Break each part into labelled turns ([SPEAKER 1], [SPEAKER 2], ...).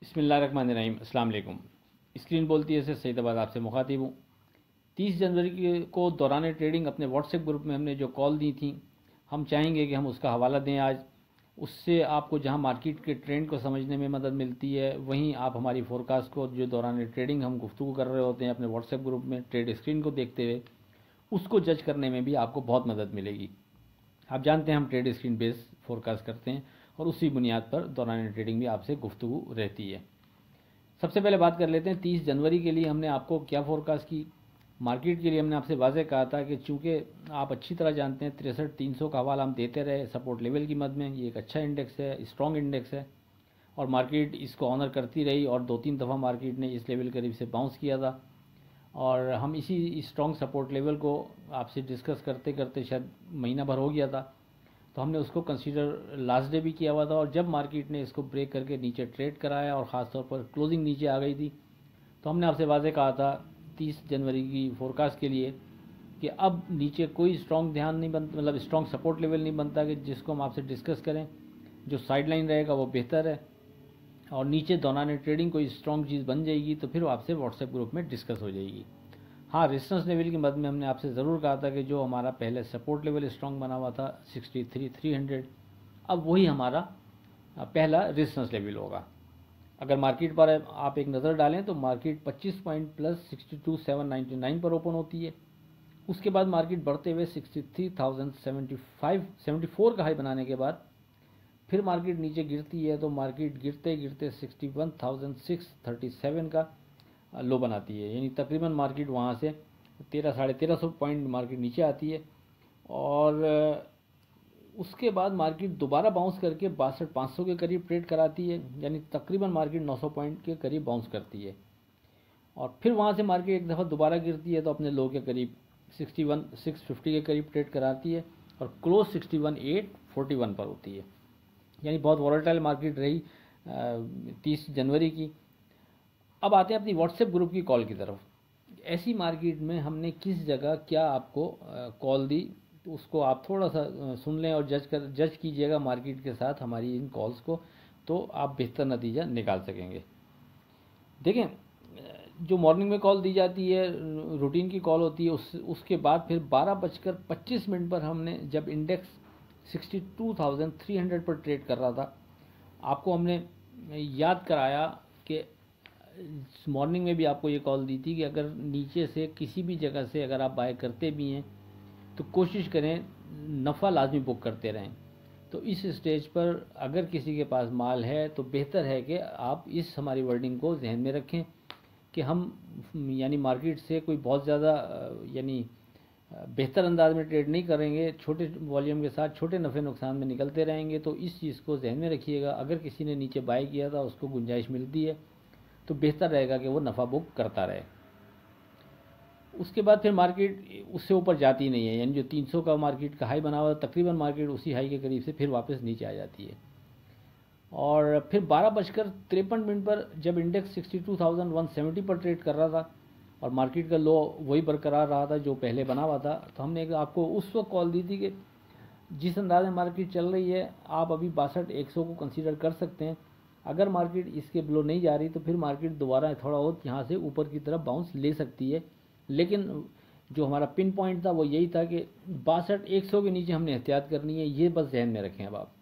[SPEAKER 1] बिस्मिल्लाहिर्रहमानिर्रहीम। अस्सलाम वालेकुम। स्क्रीन बोलती है से सईदाबाद आपसे मुखातिब हूँ। 30 जनवरी को दौरान ट्रेडिंग अपने व्हाट्सएप ग्रुप में हमने जो कॉल दी थी, हम चाहेंगे कि हम उसका हवाला दें आज। उससे आपको जहां मार्केट के ट्रेंड को समझने में मदद मिलती है, वहीं आप हमारी फोरकास्ट को जो दौरान ट्रेडिंग हम गुफ्तगू कर रहे होते हैं अपने व्हाट्सएप ग्रुप में ट्रेड स्क्रीन को देखते हुए, उसको जज करने में भी आपको बहुत मदद मिलेगी। आप जानते हैं हम ट्रेड स्क्रीन बेस फोरकास्ट करते हैं और उसी बुनियाद पर दौरान ट्रेडिंग भी आपसे गुफ्तगू रहती है। सबसे पहले बात कर लेते हैं 30 जनवरी के लिए हमने आपको क्या फोरकास्ट की। मार्केट के लिए हमने आपसे वाज़ेह कहा था कि चूंकि आप अच्छी तरह जानते हैं 63,300 का हवाला हम देते रहे सपोर्ट लेवल की मद में। ये एक अच्छा इंडेक्स है, स्ट्रॉन्ग इंडेक्स है और मार्केट इसको ऑनर करती रही और 2-3 दफ़ा मार्केट ने इस लेवल करीब से बाउंस किया था और हम इसी स्ट्रॉन्ग सपोर्ट लेवल को आपसे डिस्कस करते करते शायद महीना भर हो गया था, तो हमने उसको कंसीडर लास्ट डे भी किया हुआ था। और जब मार्केट ने इसको ब्रेक करके नीचे ट्रेड कराया और ख़ास तौर पर क्लोजिंग नीचे आ गई थी, तो हमने आपसे वाज़ेह कहा था 30 जनवरी की फोरकास्ट के लिए कि अब नीचे कोई स्ट्रॉन्ग ध्यान नहीं बनता, मतलब स्ट्रॉन्ग सपोर्ट लेवल नहीं बनता कि जिसको हम आपसे डिस्कस करें। जो साइडलाइन रहेगा वो बेहतर है और नीचे दौरान ट्रेडिंग कोई स्ट्रॉन्ग चीज़ बन जाएगी तो फिर वो आपसे व्हाट्सएप ग्रुप में डिस्कस हो जाएगी। हाँ, रेजिस्टेंस लेवल की मद में हमने आपसे ज़रूर कहा था कि जो हमारा पहले सपोर्ट लेवल स्ट्रॉन्ग बना हुआ था 63,300, अब वही हमारा पहला रेजिस्टेंस लेवल होगा। अगर मार्केट पर आप एक नज़र डालें तो मार्केट 25 पॉइंट प्लस 62,799 पर ओपन होती है। उसके बाद मार्केट बढ़ते हुए 63,074 का हाई बनाने के बाद फिर मार्केट नीचे गिरती है, तो मार्केट गिरते गिरते 61,637 का लो बनाती है। यानी तकरीबन मार्केट वहाँ से 1300-1350 पॉइंट मार्केट नीचे आती है और उसके बाद मार्केट दोबारा बाउंस करके 62,500 के करीब ट्रेड कराती है। यानी तकरीबन मार्केट 900 पॉइंट के करीब बाउंस करती है और फिर वहाँ से मार्केट एक दफ़ा दोबारा गिरती है तो अपने लो के करीब 61,650 के करीब ट्रेड कराती है और क्लोज 61,841 पर होती है। यानी बहुत वॉलेटाइल मार्केट रही 30 जनवरी की। अब आते हैं अपनी व्हाट्सएप ग्रुप की कॉल की तरफ। ऐसी मार्केट में हमने किस जगह क्या आपको कॉल दी, तो उसको आप थोड़ा सा सुन लें और जज कीजिएगा मार्केट के साथ हमारी इन कॉल्स को, तो आप बेहतर नतीजा निकाल सकेंगे। देखें, जो मॉर्निंग में कॉल दी जाती है रूटीन की कॉल होती है, उसके बाद फिर 12:25 पर हमने जब इंडेक्स 62,300 पर ट्रेड कर रहा था, आपको हमने याद कराया कि मॉर्निंग में भी आपको ये कॉल दी थी कि अगर नीचे से किसी भी जगह से अगर आप बाय करते भी हैं तो कोशिश करें नफ़ा लाजमी बुक करते रहें। तो इस स्टेज पर अगर किसी के पास माल है तो बेहतर है कि आप इस हमारी वर्डिंग को जहन में रखें कि हम यानी मार्केट से कोई बहुत ज़्यादा यानी बेहतर अंदाज में ट्रेड नहीं करेंगे, छोटे वॉल्यूम के साथ छोटे नफ़े नुकसान में निकलते रहेंगे। तो इस चीज़ को जहन में रखिएगा। अगर किसी ने नीचे बाय किया था उसको गुंजाइश मिलती है तो बेहतर रहेगा कि वो नफ़ा बुक करता रहे। उसके बाद फिर मार्केट उससे ऊपर जाती नहीं है, यानी जो 300 का मार्केट का हाई बना हुआ तकरीबन मार्केट उसी हाई के करीब से फिर वापस नीचे आ जाती है। और फिर 12:53 पर जब इंडेक्स 62,170 पर ट्रेड कर रहा था और मार्केट का लो वही बरकरार रहा था जो पहले बना हुआ था, तो हमने आपको उस वक्त कॉल दी थी कि जिस अंदाज में मार्केट चल रही है आप अभी 62,100 को कंसीडर कर सकते हैं। अगर मार्केट इसके बिलो नहीं जा रही तो फिर मार्केट दोबारा थोड़ा और यहाँ से ऊपर की तरफ बाउंस ले सकती है। लेकिन जो हमारा पिन पॉइंट था वो यही था कि 62,100 के नीचे हमने एहतियात करनी है, ये बस जहन में रखें अब आप।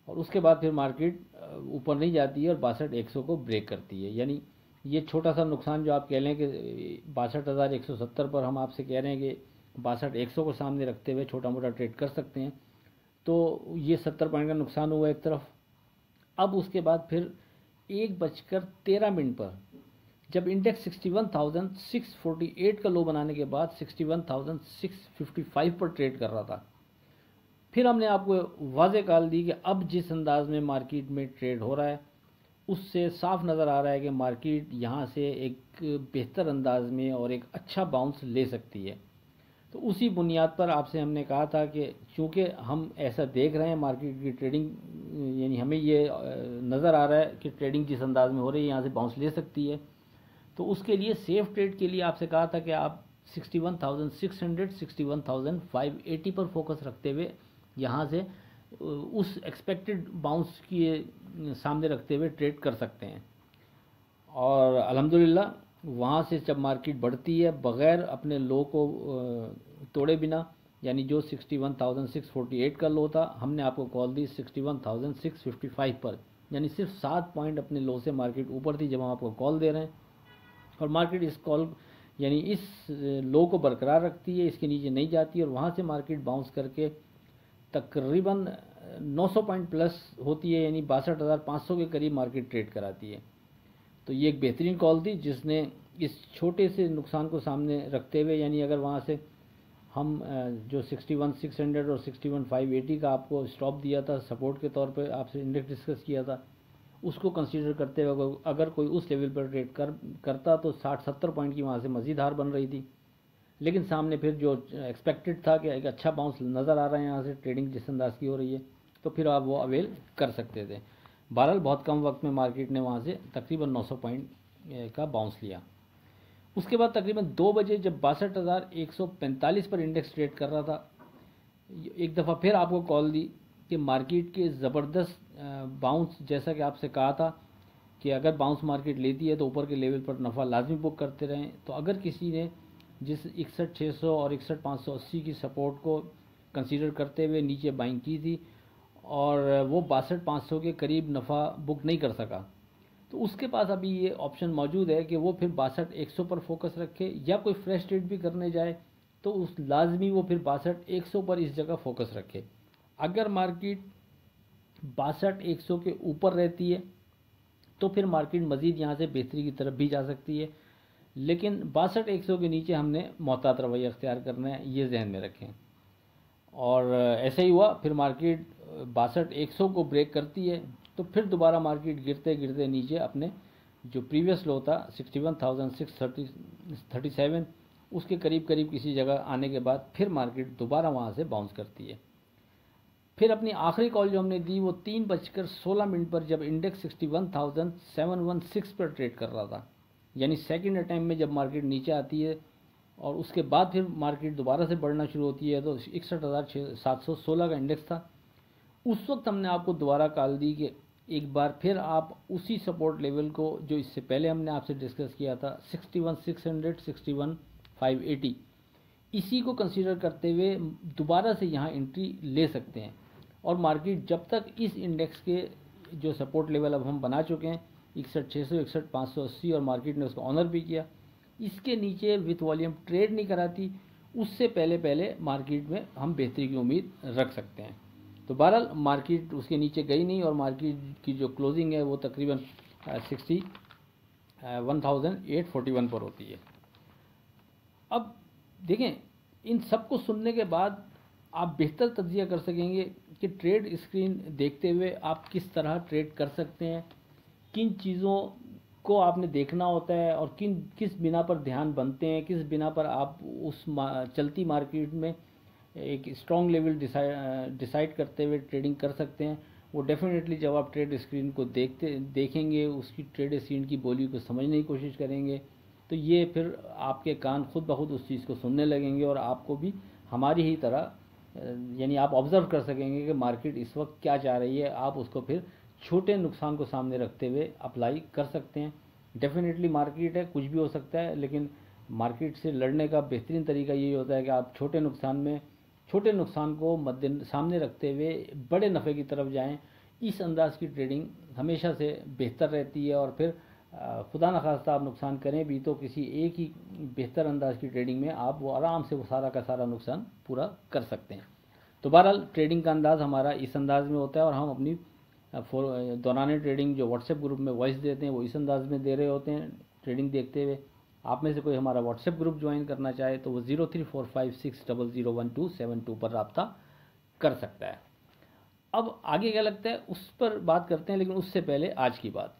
[SPEAKER 1] और उसके बाद फिर मार्केट ऊपर नहीं जाती है और 62,100 को ब्रेक करती है। यानी ये छोटा सा नुकसान जो आप कह लें कि 62,170 पर हम आपसे कह रहे हैं कि 62,100 को सामने रखते हुए छोटा मोटा ट्रेड कर सकते हैं, तो ये 70 पॉइंट का नुकसान हुआ एक तरफ। अब उसके बाद फिर 1:13 पर जब इंडेक्स 61,648 का लो बनाने के बाद 61,655 पर ट्रेड कर रहा था, फिर हमने आपको वाज़ेह कॉल दी कि अब जिस अंदाज में मार्केट में ट्रेड हो रहा है उससे साफ नज़र आ रहा है कि मार्केट यहाँ से एक बेहतर अंदाज में और एक अच्छा बाउंस ले सकती है। तो उसी बुनियाद पर आपसे हमने कहा था कि चूँकि हम ऐसा देख रहे हैं मार्केट की ट्रेडिंग, यानी हमें ये नज़र आ रहा है कि ट्रेडिंग जिस अंदाज में हो रही है यहाँ से बाउंस ले सकती है, तो उसके लिए सेफ ट्रेड के लिए आपसे कहा था कि आप 61,600 61,580 पर फोकस रखते हुए यहाँ से उस एक्सपेक्टेड बाउंस की सामने रखते हुए ट्रेड कर सकते हैं। और अल्हम्दुलिल्लाह वहाँ से जब मार्केट बढ़ती है बग़ैर अपने लो को तोड़े बिना, यानी जो 61,648 का लो था, हमने आपको कॉल दी 61,655 पर, यानी सिर्फ 7 पॉइंट अपने लो से मार्केट ऊपर थी जब हम आपको कॉल दे रहे हैं। और मार्केट इस कॉल यानी इस लो को बरकरार रखती है, इसके नीचे नहीं जाती, और वहाँ से मार्केट बाउंस करके तकरीबन 900 पॉइंट प्लस होती है, यानी 62,500 के करीब मार्केट ट्रेड कराती है। तो ये एक बेहतरीन कॉल थी जिसने इस छोटे से नुकसान को सामने रखते हुए, यानी अगर वहाँ से हम जो 61,600 और 61,580 का आपको स्टॉप दिया था सपोर्ट के तौर पे, आपसे इंडेक्स डिस्कस किया था, उसको कंसीडर करते हुए अगर कोई उस लेवल पर ट्रेड करता तो 60-70 पॉइंट की वहाँ से मज़ीद हार बन रही थी। लेकिन सामने फिर जो एक्सपेक्टेड था कि एक अच्छा बाउंस नज़र आ रहा है यहाँ से, ट्रेडिंग जिस अंदाज की हो रही है, तो फिर आप वो अवेल कर सकते थे। बहरहाल बहुत कम वक्त में मार्केट ने वहाँ से तकरीबन 900 पॉइंट का बाउंस लिया। उसके बाद तकरीबन 2 बजे जब 62,145 पर इंडेक्स ट्रेड कर रहा था, एक दफ़ा फिर आपको कॉल दी कि मार्केट के ज़बरदस्त बाउंस, जैसा कि आपसे कहा था कि अगर बाउंस मार्केट लेती है तो ऊपर के लेवल पर नफ़ा लाजमी बुक करते रहें। तो अगर किसी ने जिस 61,600 और 61,580 की सपोर्ट को कंसीडर करते हुए नीचे बाइंग की थी और वो 62,500 के करीब नफ़ा बुक नहीं कर सका, तो उसके पास अभी ये ऑप्शन मौजूद है कि वो फिर 62,100 पर फोकस रखे, या कोई फ्रेश ट्रेड भी करने जाए तो उस लाजमी वो फिर 62,100 पर इस जगह फोकस रखे। अगर मार्केट 62,100 के ऊपर रहती है तो फिर मार्केट मज़ीद यहाँ से बेहतरी की तरफ भी जा सकती है, लेकिन 62,100 के नीचे हमने मोहतात रवैया अख्तियार करना है, ये जहन में रखें। और ऐसा ही हुआ, फिर मार्केट 62,100 को ब्रेक करती है तो फिर दोबारा मार्केट गिरते गिरते नीचे अपने जो प्रीवियस लो था 61,637 उसके करीब करीब किसी जगह आने के बाद फिर मार्केट दोबारा वहाँ से बाउंस करती है। फिर अपनी आखिरी कॉल जो हमने दी वो 3:16 पर, जब इंडेक्स 61,716 पर ट्रेड कर रहा था, यानी सेकंड अटैम्प्ट में जब मार्केट नीचे आती है और उसके बाद फिर मार्केट दोबारा से बढ़ना शुरू होती है, तो 61,716 का इंडेक्स था। उस वक्त हमने आपको दोबारा कॉल दी कि एक बार फिर आप उसी सपोर्ट लेवल को जो इससे पहले हमने आपसे डिस्कस किया था 61,600 61,580, इसी को कंसीडर करते हुए दोबारा से यहाँ एंट्री ले सकते हैं। और मार्केट जब तक इस इंडेक्स के जो सपोर्ट लेवल अब हम बना चुके हैं 61,600 61,580 और मार्केट ने उसको ऑनर भी किया, इसके नीचे विथ वॉल्यूम ट्रेड नहीं कराती, उससे पहले पहले मार्केट में हम बेहतरी की उम्मीद रख सकते हैं। तो बहरहाल मार्केट उसके नीचे गई नहीं और मार्केट की जो क्लोजिंग है वो तकरीबन 61,841 पर होती है। अब देखें, इन सब को सुनने के बाद आप बेहतर तज्जिया कर सकेंगे कि ट्रेड स्क्रीन देखते हुए आप किस तरह ट्रेड कर सकते हैं, किन चीज़ों को आपने देखना होता है और किस बिना पर ध्यान बनते हैं, किस बिना पर आप उस चलती मार्केट में एक स्ट्रॉन्ग लेवल डिसाइड करते हुए ट्रेडिंग कर सकते हैं। वो डेफिनेटली जब आप ट्रेड स्क्रीन को देखेंगे, उसकी ट्रेड स्क्रीन की बोली को समझने की कोशिश करेंगे, तो ये फिर आपके कान खुद ब खुद उस चीज़ को सुनने लगेंगे और आपको भी हमारी ही तरह यानी आप ऑब्ज़र्व कर सकेंगे कि मार्केट इस वक्त क्या चाह रही है, आप उसको फिर छोटे नुकसान को सामने रखते हुए अप्लाई कर सकते हैं। डेफिनेटली मार्केट है, कुछ भी हो सकता है, लेकिन मार्केट से लड़ने का बेहतरीन तरीका यही होता है कि आप छोटे नुकसान को सामने रखते हुए बड़े नफ़े की तरफ जाएं। इस अंदाज की ट्रेडिंग हमेशा से बेहतर रहती है और फिर खुदा न खास्ता आप नुकसान करें भी तो किसी एक ही बेहतर अंदाज की ट्रेडिंग में आप वो आराम से वो सारा का सारा नुकसान पूरा कर सकते हैं। तो बहरहाल ट्रेडिंग का अंदाज़ हमारा इस अंदाज में होता है और हम अपनी दौरान ट्रेडिंग जो व्हाट्सएप ग्रुप में वॉइस देते हैं वो इस अंदाज में दे रहे होते हैं ट्रेडिंग देखते हुए। आप में से कोई हमारा व्हाट्सएप ग्रुप ज्वाइन करना चाहे तो वो 0345600172 पर रब्ता कर सकता है। अब आगे क्या लगता है उस पर बात करते हैं, लेकिन उससे पहले आज की बात।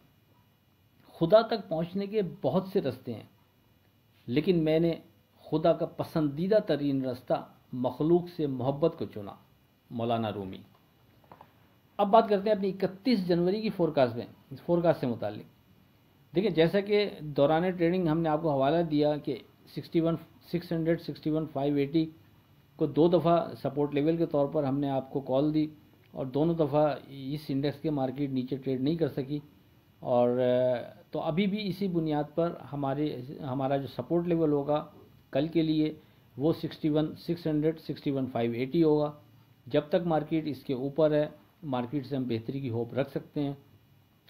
[SPEAKER 1] खुदा तक पहुंचने के बहुत से रास्ते हैं, लेकिन मैंने खुदा का पसंदीदा तरीन रास्ता मखलूक से मोहब्बत को चुना। मौलाना रूमी। अब बात करते हैं अपनी 31 जनवरी की फोरकास्ट से मुतालिक। देखिए, जैसा कि दौरान ट्रेडिंग हमने आपको हवाला दिया कि 61,600 61,580 को 2 दफ़ा सपोर्ट लेवल के तौर पर हमने आपको कॉल दी और दोनों दफ़ा इस इंडेक्स के मार्केट नीचे ट्रेड नहीं कर सकी। और तो अभी भी इसी बुनियाद पर हमारा जो सपोर्ट लेवल होगा कल के लिए वो 61,600 61,580 होगा। जब तक मार्केट इसके ऊपर है, मार्केट से हम बेहतरी की होप रख सकते हैं,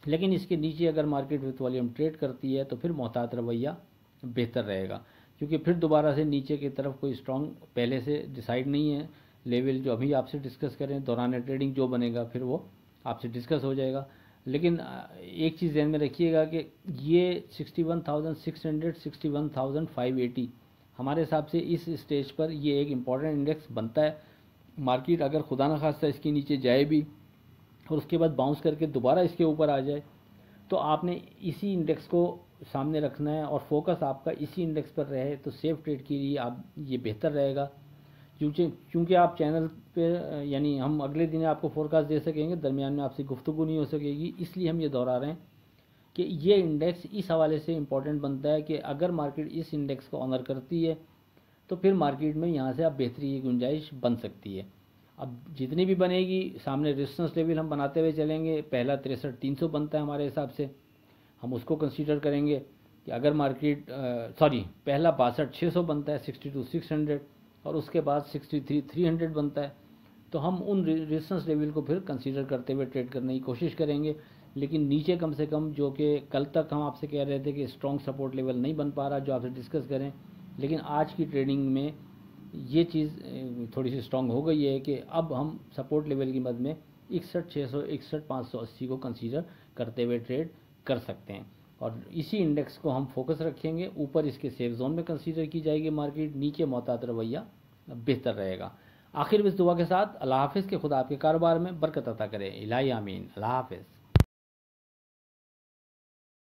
[SPEAKER 1] लेकिन इसके नीचे अगर मार्केट विथ वॉल्यूम ट्रेड करती है तो फिर मोहतात रवैया बेहतर रहेगा, क्योंकि फिर दोबारा से नीचे की तरफ कोई स्ट्रॉन्ग पहले से डिसाइड नहीं है। लेवल जो अभी आपसे डिस्कस करें दौरान ट्रेडिंग जो बनेगा फिर वो आपसे डिस्कस हो जाएगा। लेकिन एक चीज़ ध्यान में रखिएगा कि ये 61,600 61,580 हमारे हिसाब से इस स्टेज पर ये एक इम्पॉर्टेंट इंडेक्स बनता है। मार्केट अगर खुदा न खास्ता इसके नीचे जाए भी और उसके बाद बाउंस करके दोबारा इसके ऊपर आ जाए तो आपने इसी इंडेक्स को सामने रखना है और फोकस आपका इसी इंडेक्स पर रहे तो सेफ ट्रेड के लिए आप ये बेहतर रहेगा। क्योंकि आप चैनल पे यानी हम अगले दिन आपको फोरकास्ट दे सकेंगे, दरमियान में आपसे गुफ्तगू नहीं हो सकेगी, इसलिए हम ये दोहरा रहे हैं कि ये इंडेक्स इस हवाले से इम्पॉर्टेंट बनता है कि अगर मार्केट इस इंडेक्स को ऑनर करती है तो फिर मार्केट में यहाँ से आप बेहतरी की गुंजाइश बन सकती है। अब जितनी भी बनेगी सामने रेजिस्टेंस लेवल हम बनाते हुए चलेंगे। पहला 63,300 बनता है हमारे हिसाब से, हम उसको कंसीडर करेंगे कि अगर मार्केट पहला 62,600 बनता है 62,600 और उसके बाद 63,300 बनता है, तो हम उन रेजिस्टेंस लेवल को फिर कंसीडर करते हुए ट्रेड करने की कोशिश करेंगे। लेकिन नीचे कम से कम जो कि कल तक हम आपसे कह रहे थे कि स्ट्रॉन्ग सपोर्ट लेवल नहीं बन पा रहा जो आपसे डिस्कस करें, लेकिन आज की ट्रेडिंग में ये चीज़ थोड़ी सी स्ट्रॉन्ग हो गई है कि अब हम सपोर्ट लेवल की मद में 61,600 61,580 को कंसीडर करते हुए ट्रेड कर सकते हैं। और इसी इंडेक्स को हम फोकस रखेंगे, ऊपर इसके सेफ जोन में कंसीडर की जाएगी मार्केट, नीचे मोहतात रवैया बेहतर रहेगा। आखिर में इस दुआ के साथ अल्लाह हाफिज़ के खुदा आपके कारोबार में बरकत अता करे। इलाही आमीन। अल्लाह हाफिज़।